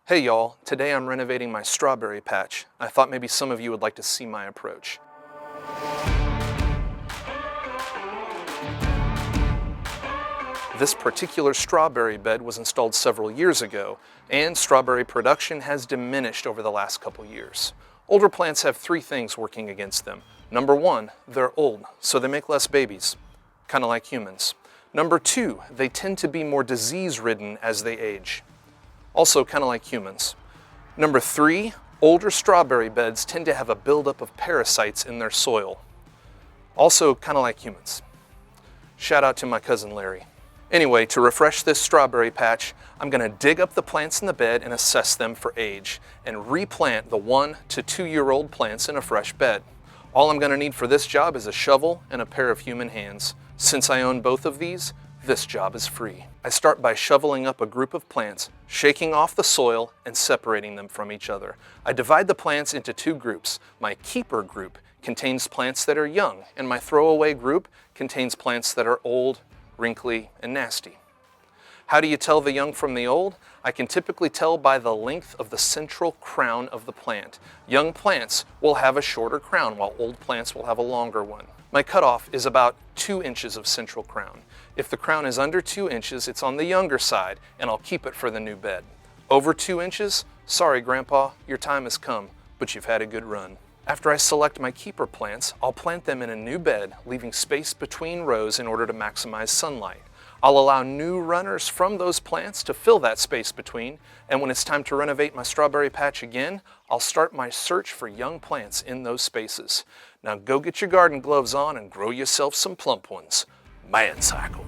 Hey y'all, today I'm renovating my strawberry patch. I thought maybe some of you would like to see my approach. This particular strawberry bed was installed several years ago, and strawberry production has diminished over the last couple years. Older plants have three things working against them. Number one, they're old, so they make less babies, kind of like humans. Number two, they tend to be more disease-ridden as they age, also kind of like humans. Number three, older strawberry beds tend to have a buildup of parasites in their soil, also kind of like humans. Shout out to my cousin Larry. Anyway, to refresh this strawberry patch, I'm going to dig up the plants in the bed and assess them for age, and replant the 1 to 2 year old plants in a fresh bed. All I'm going to need for this job is a shovel and a pair of human hands. Since I own both of these, this job is free. I start by shoveling up a group of plants, shaking off the soil, and separating them from each other. I divide the plants into two groups. My keeper group contains plants that are young, and my throwaway group contains plants that are old, wrinkly, and nasty. How do you tell the young from the old? I can typically tell by the length of the central crown of the plant. Young plants will have a shorter crown, while old plants will have a longer one. My cutoff is about 2 inches of central crown. If the crown is under 2 inches, it's on the younger side, and I'll keep it for the new bed. Over 2 inches? Sorry, Grandpa, your time has come, but you've had a good run. After I select my keeper plants, I'll plant them in a new bed, leaving space between rows in order to maximize sunlight. I'll allow new runners from those plants to fill that space between, and when it's time to renovate my strawberry patch again, I'll start my search for young plants in those spaces. Now go get your garden gloves on and grow yourself some plump ones. Mancycle.